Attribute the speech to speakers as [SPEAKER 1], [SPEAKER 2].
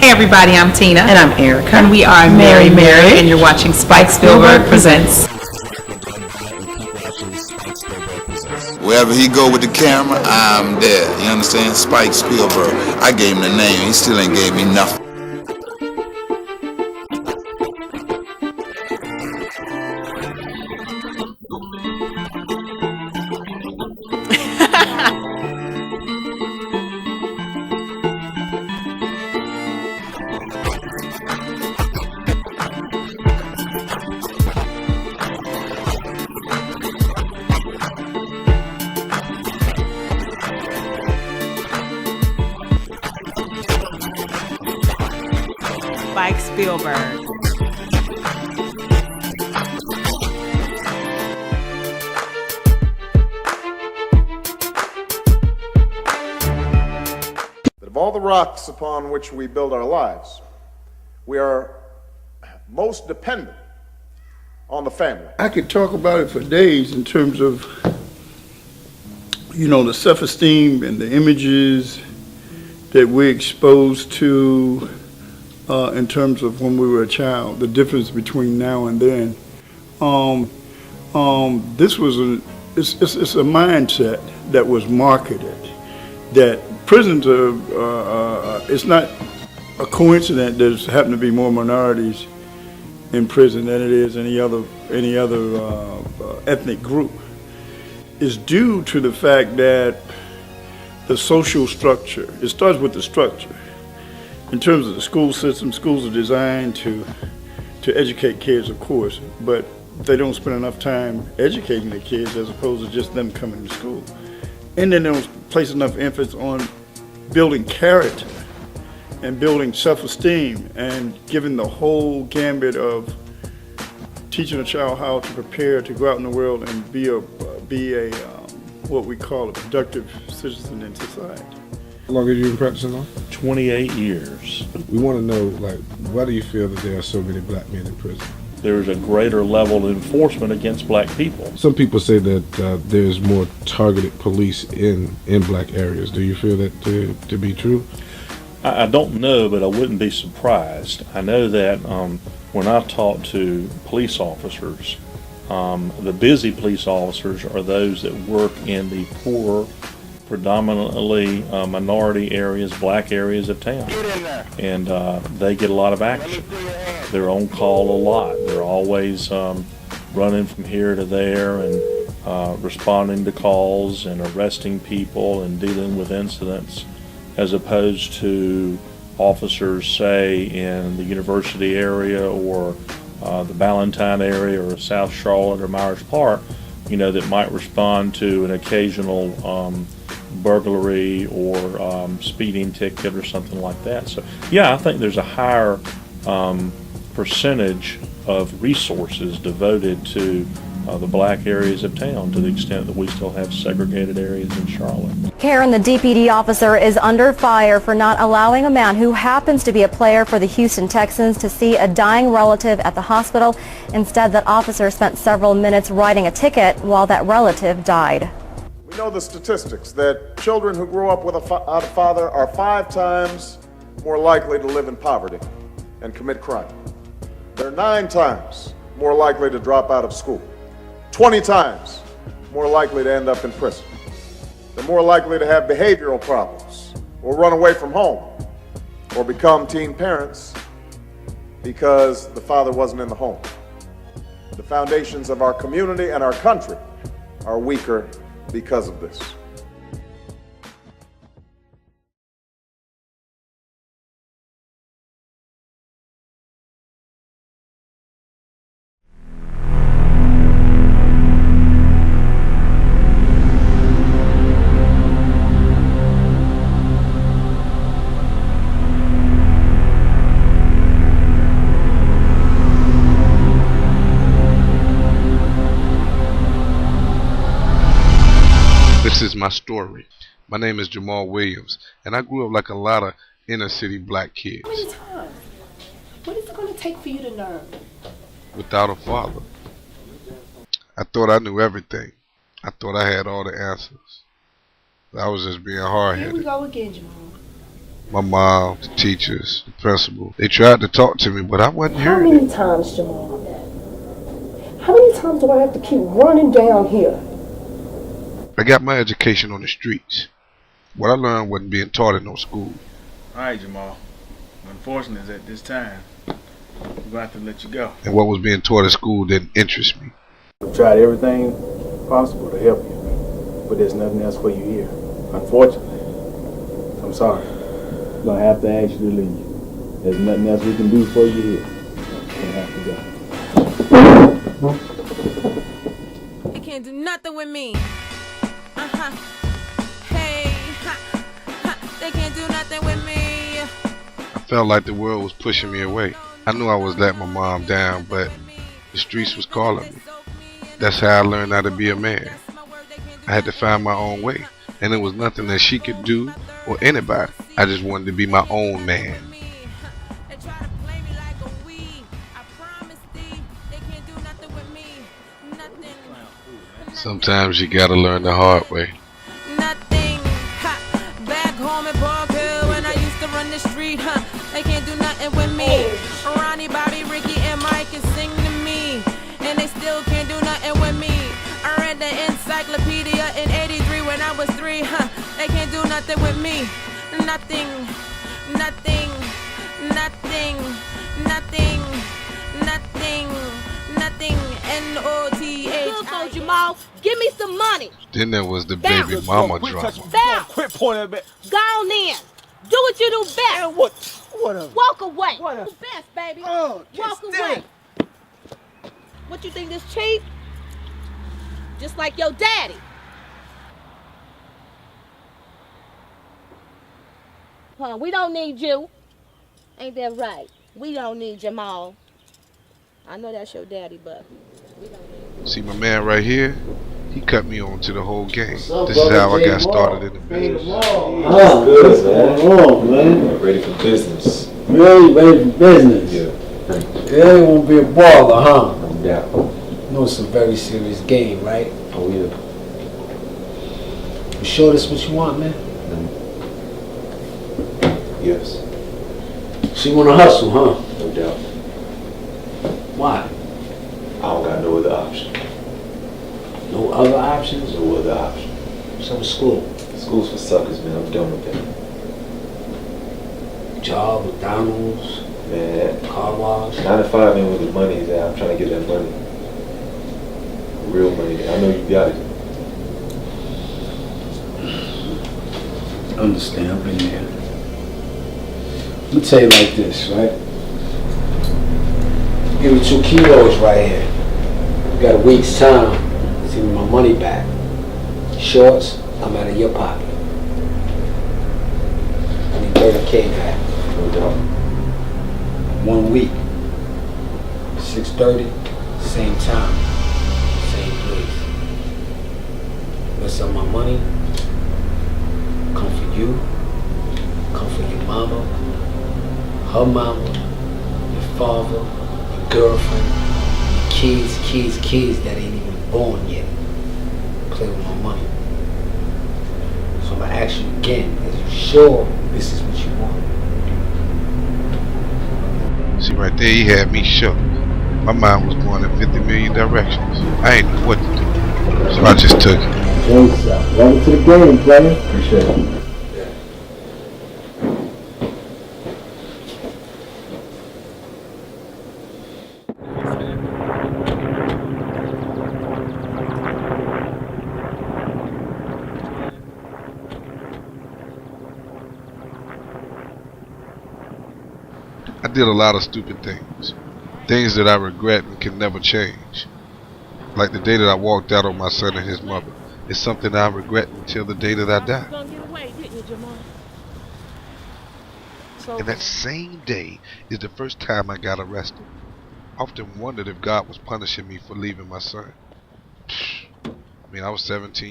[SPEAKER 1] Hey everybody, I'm Tina.
[SPEAKER 2] And I'm Erica.
[SPEAKER 1] And we are Mary Mary, and you're watching Spike Spielberg Presents.
[SPEAKER 3] Wherever he go with the camera, I'm there. You understand? Spike Spielberg. I gave him the name. He still ain't gave me nothing.
[SPEAKER 1] Spike Spielberg.
[SPEAKER 4] Of all the rocks upon which we build our lives, we are most dependent on the family.
[SPEAKER 5] I could talk about it for days in terms of, the self-esteem and the images that we're exposed to in terms of when we were a child, the difference between now and then. This was it's a mindset that was marketed, that prisons it's not a coincidence there's happened to be more minorities in prison than it is any other ethnic group. Is due to the fact that the social structure, it starts with the structure. In terms of the school system, schools are designed to educate kids, of course, but they don't spend enough time educating the kids as opposed to just them coming to school. And then they don't place enough emphasis on building character and building self-esteem and giving the whole gambit of teaching a child how to prepare to go out in the world and be a what we call a productive citizen in society.
[SPEAKER 6] How long have you been practicing law?
[SPEAKER 7] 28 years.
[SPEAKER 6] We want to know, why do you feel that there are so many black men in prison?
[SPEAKER 7] There's a greater level of enforcement against black people.
[SPEAKER 6] Some people say that there's more targeted police in black areas. Do you feel that to be true?
[SPEAKER 7] I don't know, but I wouldn't be surprised. I know that when I talk to police officers, the busy police officers are those that work in the poor, predominantly minority areas, black areas of town. And they get a lot of action. They're on call a lot. They're always running from here to there and responding to calls and arresting people and dealing with incidents, as opposed to officers, say, in the university area or the Ballantyne area or South Charlotte or Myers Park, that might respond to an occasional burglary or speeding ticket or something like that. So yeah, I think there's a higher percentage of resources devoted to the black areas of town, to the extent that we still have segregated areas in Charlotte.
[SPEAKER 8] Karen, the DPD officer, is under fire for not allowing a man who happens to be a player for the Houston Texans to see a dying relative at the hospital. Instead, that officer spent several minutes writing a ticket while that relative died.
[SPEAKER 4] We know the statistics that children who grow up without a father are 5 times more likely to live in poverty and commit crime. They're 9 times more likely to drop out of school, 20 times more likely to end up in prison. They're more likely to have behavioral problems or run away from home or become teen parents because the father wasn't in the home. The foundations of our community and our country are weaker because of this.
[SPEAKER 9] This is my story. My name is Jamal Williams, and I grew up like a lot of inner city black kids.
[SPEAKER 10] What is it going to take for you to learn?
[SPEAKER 9] Without a father. I thought I knew everything. I thought I had all the answers. I was just being hard-headed.
[SPEAKER 10] Here we go again, Jamal.
[SPEAKER 9] My mom, the teachers, the principal, they tried to talk to me, but I wasn't
[SPEAKER 10] How
[SPEAKER 9] hearing
[SPEAKER 10] many
[SPEAKER 9] it.
[SPEAKER 10] times, Jamal? How many times do I have to keep running down here?
[SPEAKER 9] I got my education on the streets. What I learned wasn't being taught in no school.
[SPEAKER 2] Alright, Jamal. Unfortunate is at this time, we're going to have to let you go.
[SPEAKER 9] And what was being taught at school didn't interest me.
[SPEAKER 2] We've tried everything possible to help you, but there's nothing else for you here. Unfortunately. I'm sorry. We're going to have to ask you to leave. There's nothing else we can do for you here. You're going to have to go.
[SPEAKER 11] They can't do nothing with me. Hey, they can't do nothing with me.
[SPEAKER 9] I felt like the world was pushing me away. I knew I was letting my mom down, but the streets was calling me. That's how I learned how to be a man. I had to find my own way, and there was nothing that she could do or anybody. I just wanted to be my own man. Sometimes you gotta learn the hard way.
[SPEAKER 11] Nothing, back home in Park Hill when I used to run the street, they can't do nothing with me. Ronnie, Bobby, Ricky, and Mike can sing to me, and they still can't do nothing with me. I read the encyclopedia in '83 when I was 3, they can't do nothing with me. Nothing, nothing, nothing, nothing, nothing, nothing, N-O-T-H.
[SPEAKER 10] Look, Jamal, give me some money.
[SPEAKER 9] Then there was the baby mama drama.
[SPEAKER 10] Bounce.
[SPEAKER 2] Quit pointing at me.
[SPEAKER 10] Go on in. Do what you do best.
[SPEAKER 2] Man, what
[SPEAKER 10] Walk away.
[SPEAKER 2] What
[SPEAKER 10] Do best, baby.
[SPEAKER 2] Oh,
[SPEAKER 10] Walk away. What you think this cheap? Just like your daddy. Huh, we don't need you. Ain't that right? We don't need Jamal. I know that's your daddy, but we don't need you.
[SPEAKER 9] See my man right here? He cut me on to the whole game. This is how I got started in the business.
[SPEAKER 12] Oh, good, man. What's going on, man? Ready for business. Really ready for business? Yeah.
[SPEAKER 13] It ain't gonna be a baller, huh?
[SPEAKER 12] No doubt.
[SPEAKER 13] You know it's a very serious game, right?
[SPEAKER 12] Oh, yeah.
[SPEAKER 13] You sure this what you want, man?
[SPEAKER 12] Yes.
[SPEAKER 13] So you wanna hustle, huh?
[SPEAKER 12] No doubt.
[SPEAKER 13] Why?
[SPEAKER 12] I don't got no other option.
[SPEAKER 13] No other options?
[SPEAKER 12] No other option.
[SPEAKER 13] So school?
[SPEAKER 12] School's for suckers, man. I'm done with that.
[SPEAKER 13] Job, McDonald's,
[SPEAKER 12] Man,
[SPEAKER 13] car wash.
[SPEAKER 12] 9 to 5 ain't where the money is at. I'm trying to get that money. Real money. I know you got it.
[SPEAKER 13] Understand, I've been there. Let me tell you like this, right? Give me 2 kilos right here. You got a week's time. Give me my money back. Shorts, I'm out of your pocket. I need 30K back.
[SPEAKER 12] No doubt.
[SPEAKER 13] 1 week. 6:30, same time, same place. What's up, my money? Come for you. Come for your mama, her mama, your father, your girlfriend, your kids that ain't even born yet. Play with my money. So I'm gonna ask you again, is you sure this is what you want?
[SPEAKER 9] See right there, he had me shook. My mind was going in 50 million directions. I ain't know what to do. So I just took it.
[SPEAKER 13] Thanks, welcome to the game, player.
[SPEAKER 12] Appreciate it.
[SPEAKER 9] I did a lot of stupid things. Things that I regret and can never change. Like the day that I walked out on my son and his mother. It's something I regret until the day that I die. And that same day is the first time I got arrested. I often wondered if God was punishing me for leaving my son. I mean, I was 17.